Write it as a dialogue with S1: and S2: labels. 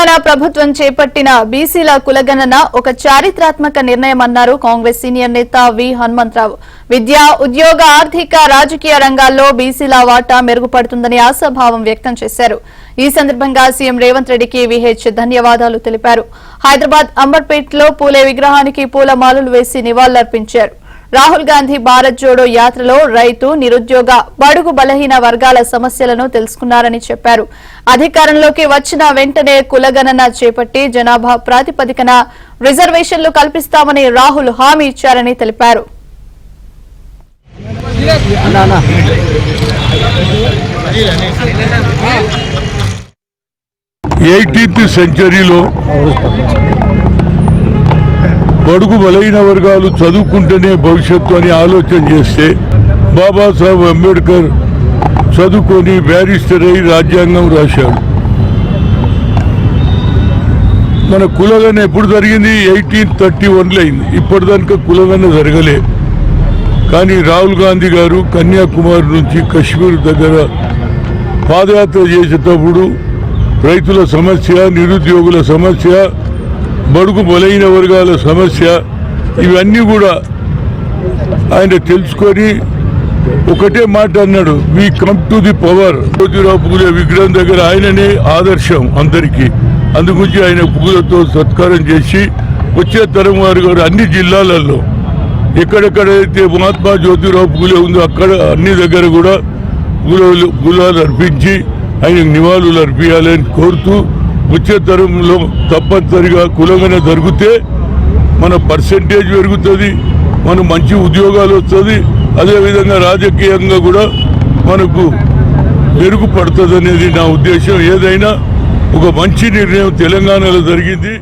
S1: తెలంగాణ ప్రభుత్వం చేపట్టిన బీసీల కులగణన ఒక చారిత్రాత్మక నిర్ణయమన్నారు కాంగ్రెస్ సీనియర్ నేత వి హనుమంతరావు. విద్య, ఉద్యోగ, ఆర్థిక, రాజకీయ రంగాల్లో బీసీల వాటా మెరుగుపడుతుందని ఆశాభావం వ్యక్తం చేశారు. ఈ సందర్భంగా సీఎం రేవంత్ రెడ్డికి విహెచ్ ధన్యవాదాలు తెలిపారు. హైదరాబాద్ అంబర్పేటలో పూలే విగ్రహానికి పూలమాలలు వేసి నివాళులర్పించారు. రాహుల్ గాంధీ భారత్ జోడో యాత్రలో రైతు, నిరుద్యోగ, బడుగు బలహీన వర్గాల సమస్యలను తెలుసుకున్నారని చెప్పారు. అధికారంలోకి వచ్చిన వెంటనే కులగణన చేపట్టి జనాభా ప్రాతిపదికన రిజర్వేషన్లు కల్పిస్తామని రాహుల్ హామీ ఇచ్చారని తెలిపారు.
S2: 18th సెంచరీలో బడుగు బలైన వర్గాలు చదువుకుంటేనే భవిష్యత్తు అని ఆలోచన చేస్తే బాబాసాహెబ్ అంబేద్కర్ చదువుకొని బ్యారిస్టర్ అయి రాజ్యాంగం రాశాడు. మన కులగణ ఎప్పుడు జరిగింది? 1831లో అయింది. ఇప్పటిదాకా కులగణ జరగలే. కానీ రాహుల్ గాంధీ గారు కన్యాకుమారి నుంచి కశ్మీర్ దగ్గర పాదయాత్ర చేసేటప్పుడు రైతుల సమస్య, నిరుద్యోగుల సమస్య, బడుగు బలైన వర్గాల సమస్య ఇవన్నీ కూడా ఆయన తెలుసుకొని ఒకటే మాట అన్నాడు, we come to the power. Jyotirao Phule విగ్రహం దగ్గర ఆయననే ఆదర్శం అందరికీ. అందుగురించి ఆయన పూలతో సత్కారం చేసి వచ్చే తరం వారు గారు అన్ని జిల్లాలలో ఎక్కడెక్కడైతే మహాత్మా జ్యోతిరావు పూలే ఉందో అక్కడ అన్ని దగ్గర కూడా గులాలు అర్పించి ఆయనకు నివాళులు అర్పించాలని కోరుతూ వచ్చే తరంలో తప్పనిసరిగా కులగణ జరిగితే మన పర్సెంటేజ్ పెరుగుతుంది, మనం మంచి ఉద్యోగాలు వస్తుంది, అదేవిధంగా రాజకీయంగా కూడా మనకు మెరుగుపడుతుంది అనేది నా ఉద్దేశం. ఏదైనా ఒక మంచి నిర్ణయం తెలంగాణలో జరిగింది.